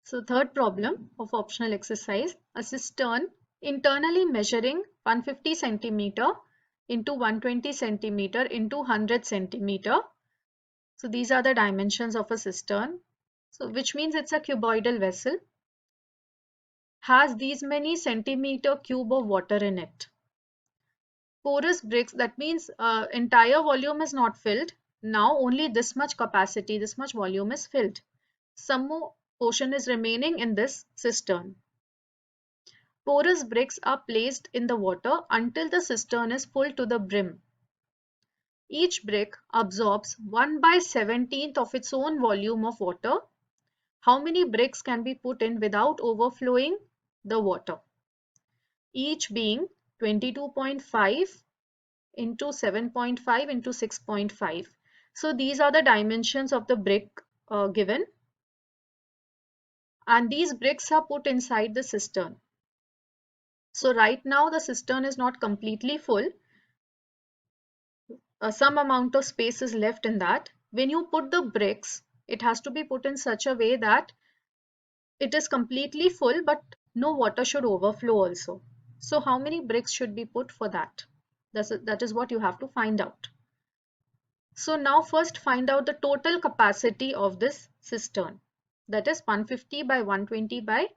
So third problem of optional exercise, a cistern internally measuring 150 centimeter into 120 centimeter into 100 centimeter. So these are the dimensions of a cistern. So which means it's a cuboidal vessel, has these many centimeter cube of water in it. Porous bricks, that means entire volume is not filled. Now only this much capacity, this much volume is filled. Some more portion is remaining in this cistern. Porous bricks are placed in the water until the cistern is full to the brim. Each brick absorbs 1/17th of its own volume of water. How many bricks can be put in without overflowing the water? Each being 22.5 into 7.5 into 6.5. So these are the dimensions of the brick given, and these bricks are put inside the cistern. So right now the cistern is not completely full. Some amount of space is left in that. When you put the bricks, it has to be put in such a way that it is completely full, but no water should overflow also. So how many bricks should be put for that? That is what you have to find out. So now first find out the total capacity of this cistern. That is 150 by 120 by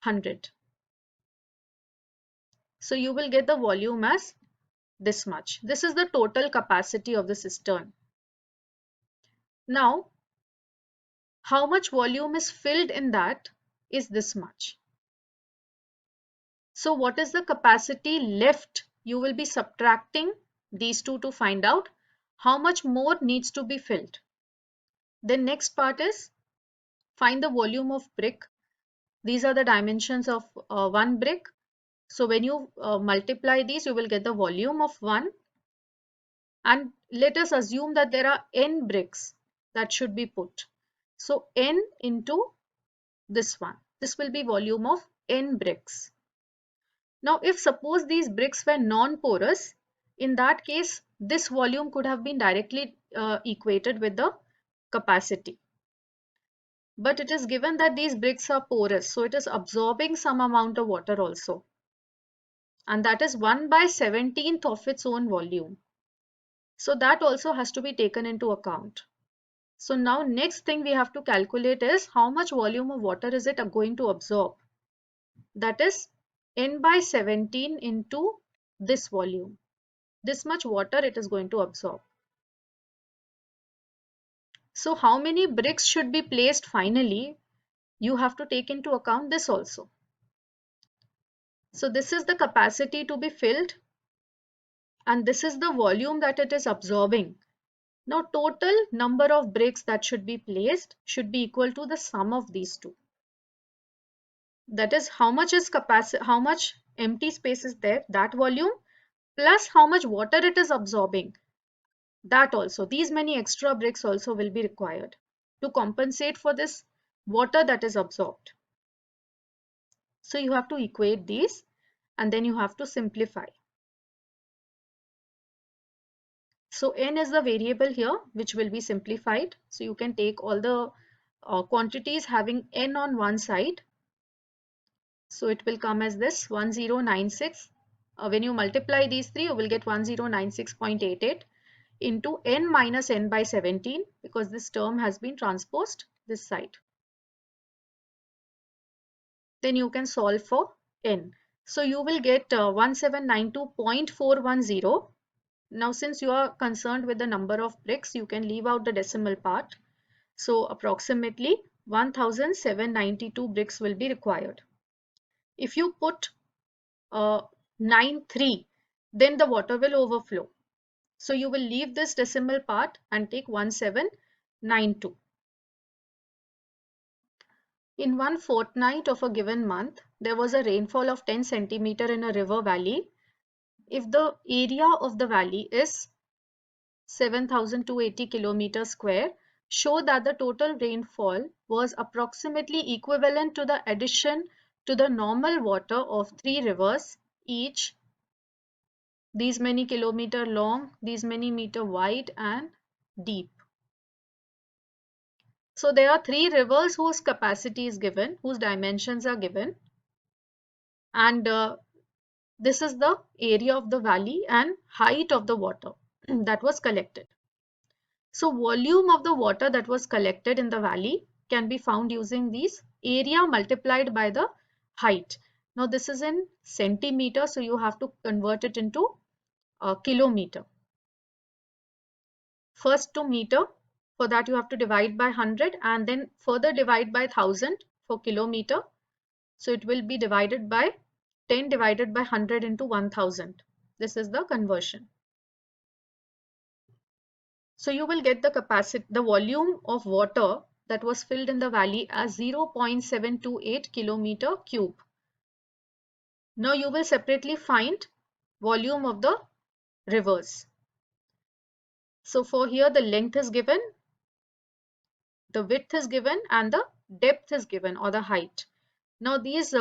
100. So you will get the volume as this much. This is the total capacity of the cistern. Now, how much volume is filled in that is this much. So what is the capacity left? You will be subtracting these two to find out how much more needs to be filled. The next part is find the volume of brick. These are the dimensions of one brick. So when you multiply these, you will get the volume of 1. And let us assume that there are n bricks that should be put. So n into this one. This will be volume of n bricks. Now, if suppose these bricks were non-porous, in that case, this volume could have been directly equated with the capacity. But it is given that these bricks are porous, so it is absorbing some amount of water also. And that is 1/17th of its own volume. So that also has to be taken into account. So now next thing we have to calculate is how much volume of water is it going to absorb. That is n/17 into this volume. This much water it is going to absorb. So how many bricks should be placed finally? You have to take into account this also. So this is the capacity to be filled and this is the volume that it is absorbing. Now total number of bricks that should be placed should be equal to the sum of these two. That is how much is capacity, how much empty space is there, that volume, plus how much water it is absorbing. That also, these many extra bricks also will be required to compensate for this water that is absorbed. So you have to equate these and then you have to simplify. So n is the variable here which will be simplified. So you can take all the quantities having n on one side. So it will come as this 1096. When you multiply these three, you will get 1096.88 into n minus n/17 because this term has been transposed this side. Then you can solve for n. So you will get 1792.410. Now since you are concerned with the number of bricks, you can leave out the decimal part. So approximately 1792 bricks will be required. If you put 93, then the water will overflow. So you will leave this decimal part and take 1792. In one fortnight of a given month, there was a rainfall of 10 centimeter in a river valley. If the area of the valley is 7,280 kilometers square, show that the total rainfall was approximately equivalent to the addition to the normal water of 3 rivers, each these many kilometer long, these many meter wide and deep. So there are three rivers whose capacity is given, whose dimensions are given, and this is the area of the valley and height of the water that was collected. So volume of the water that was collected in the valley can be found using these area multiplied by the height. Now this is in centimeter, so you have to convert it into kilometer. First to meter, for that you have to divide by 100 and then further divide by 1000 for kilometer. So it will be divided by 10 divided by 100 into 1000. This is the conversion. So you will get the capacity, the volume of water that was filled in the valley as 0.728 kilometer cube. Now you will separately find volume of the rivers. So for here the length is given, the width is given, and the depth is given, or the height. Now this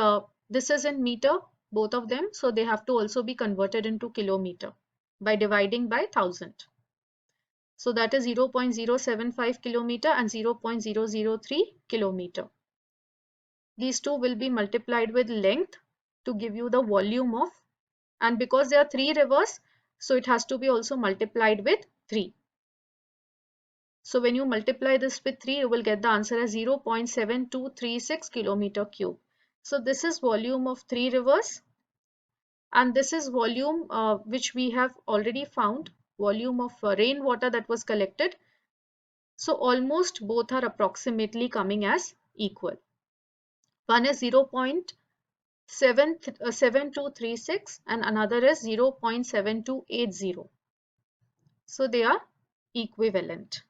is in meter, both of them, so they have to also be converted into kilometer by dividing by 1000. So that is 0.075 kilometer and 0.003 kilometer. These two will be multiplied with length to give you the volume of, and because there are three rivers, so it has to be also multiplied with 3. So when you multiply this with 3, you will get the answer as 0.7236 kilometer cube. So this is volume of 3 rivers, and this is volume which we have already found, volume of rainwater that was collected. So almost both are approximately coming as equal. One is 0.7236 and another is 0.7280. So they are equivalent.